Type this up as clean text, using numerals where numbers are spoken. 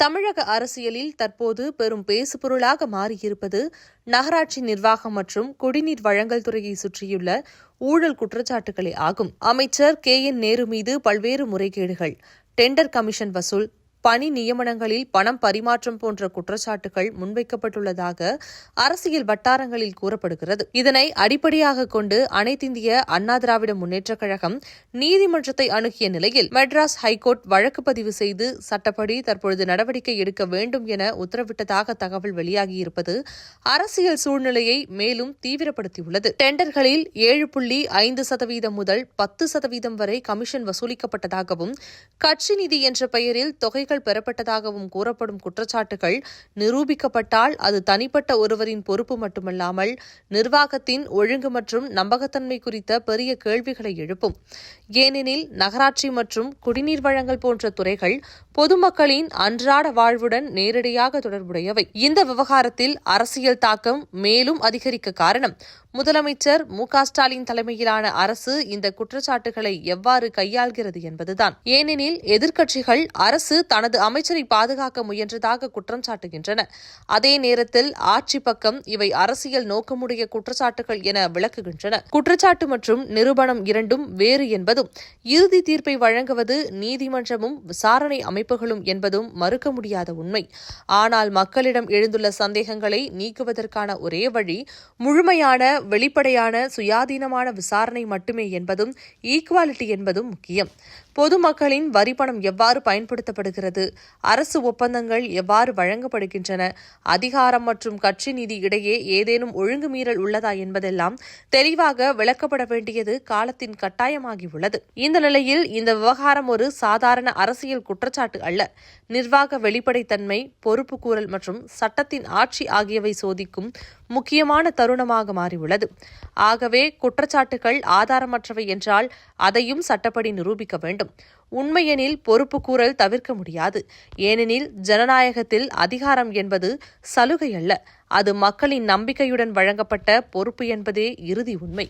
தமிழக அரசியலில் தற்போது பெரும் பேசுபொருளாக மாறியிருப்பது நகராட்சி நிர்வாகம் மற்றும் குடிநீர் வழங்கல் துறையை சுற்றியுள்ள ஊழல் குற்றச்சாட்டுகளே ஆகும். அமைச்சர் KN நேரு மீது பல்வேறு முறைகேடுகள், டெண்டர் கமிஷன் வசூல், பணி நியமனங்களில் பணம் பரிமாற்றம் போன்ற குற்றச்சாட்டுகள் முன்வைக்கப்பட்டுள்ளதாக அரசியல் வட்டாரங்களில் கூறப்படுகிறது. இதனை அடிப்படையாக கொண்டு அனைத்திந்திய அண்ணா திராவிட முன்னேற்றக் கழகம் நீதிமன்றத்தை அணுகிய நிலையில் மெட்ராஸ் ஹைகோர்ட் வழக்கு பதிவு செய்து சட்டப்படி தற்பொழுது நடவடிக்கை எடுக்க வேண்டும் என உத்தரவிட்டதாக தகவல் வெளியாகியிருப்பது அரசியல் சூழ்நிலையை மேலும் தீவிரப்படுத்தியுள்ளது. டெண்டர்களில் 7.5% முதல் 10% வரை கமிஷன் வசூலிக்கப்பட்டதாகவும், கட்சி நிதி என்ற பெயரில் தொகைகள் பெறப்பட்டதாகவும் கூறப்படும் குற்றச்சாட்டுகள் நிரூபிக்கப்பட்டால் அது தனிப்பட்ட ஒருவரின் பொறுப்பு மட்டுமல்லாமல் நிர்வாகத்தின் ஒழுங்கு மற்றும் நம்பகத்தன்மை குறித்த பெரிய கேள்விகளை எழுப்பும். ஏனெனில் நகராட்சி மற்றும் குடிநீர் வழங்கல் போன்ற துறைகள் பொதுமக்களின் அன்றாட வாழ்வுடன் நேரடியாக தொடர்புடையவை. இந்த விவகாரத்தில் அரசியல் தாக்கம் மேலும் அதிகரிக்க காரணம் முதலமைச்சர் மு.க.ஸ்டாலின் தலைமையிலான அரசு இந்த குற்றச்சாட்டுகளை எவ்வாறு கையாள்கிறது என்பதுதான். ஏனெனில் எதிர்க்கட்சிகள் அரசு தனது அமைச்சரை பாதுகாக்க முயன்றதாக குற்றம் சாட்டுகின்றன. அதே நேரத்தில் ஆட்சி பக்கம் இவை அரசியல் நோக்கமுடைய குற்றச்சாட்டுகள் என விளக்குகின்றன. குற்றச்சாட்டு மற்றும் நிரூபணம் இரண்டும் வேறு என்பதும், இறுதி தீர்ப்பை வழங்குவது நீதிமன்றமும் விசாரணை அமைப்புகளும் என்பதும் மறுக்க முடியாத உண்மை. ஆனால் மக்களிடம் எழுந்துள்ள சந்தேகங்களை நீக்குவதற்கான ஒரே வழி முழுமையான, வெளிப்படையான, சுயாதீனமான விசாரணை மட்டுமே என்பதும், ஈக்குவாலிட்டி என்பதும் முக்கியம். பொதுமக்களின் வரிப்பணம் எவ்வாறு பயன்படுத்தப்படுகிறது, அரசு ஒப்பந்தங்கள் எவ்வாறு வழங்கப்படுகின்றன, அதிகாரம் மற்றும் கட்சி நிதி இடையே ஏதேனும் ஒழுங்கு மீறல் உள்ளதா என்பதெல்லாம் தெளிவாக விளக்கப்பட வேண்டியது காலத்தின் கட்டாயமாகியுள்ளது. இந்த நிலையில் இந்த விவகாரம் ஒரு சாதாரண அரசியல் குற்றச்சாட்டு அல்ல. நிர்வாக வெளிப்படைத்தன்மை, பொறுப்புக்கூறல் மற்றும் சட்டத்தின் ஆட்சி ஆகியவை சோதிக்கும் முக்கியமான தருணமாக மாறியுள்ளது. ஆகவே குற்றச்சாட்டுகள் ஆதாரமற்றவை என்றால் அதையும் சட்டப்படி நிரூபிக்க வேண்டும். உண்மையெனில் பொறுப்புக்கூறல் தவிர்க்க முடியாது. ஏனெனில் ஜனநாயகத்தில் அதிகாரம் என்பது சலுகை அல்ல, அது மக்களின் நம்பிக்கையுடன் வழங்கப்பட்ட பொறுப்பு என்பதே இறுதி உண்மை.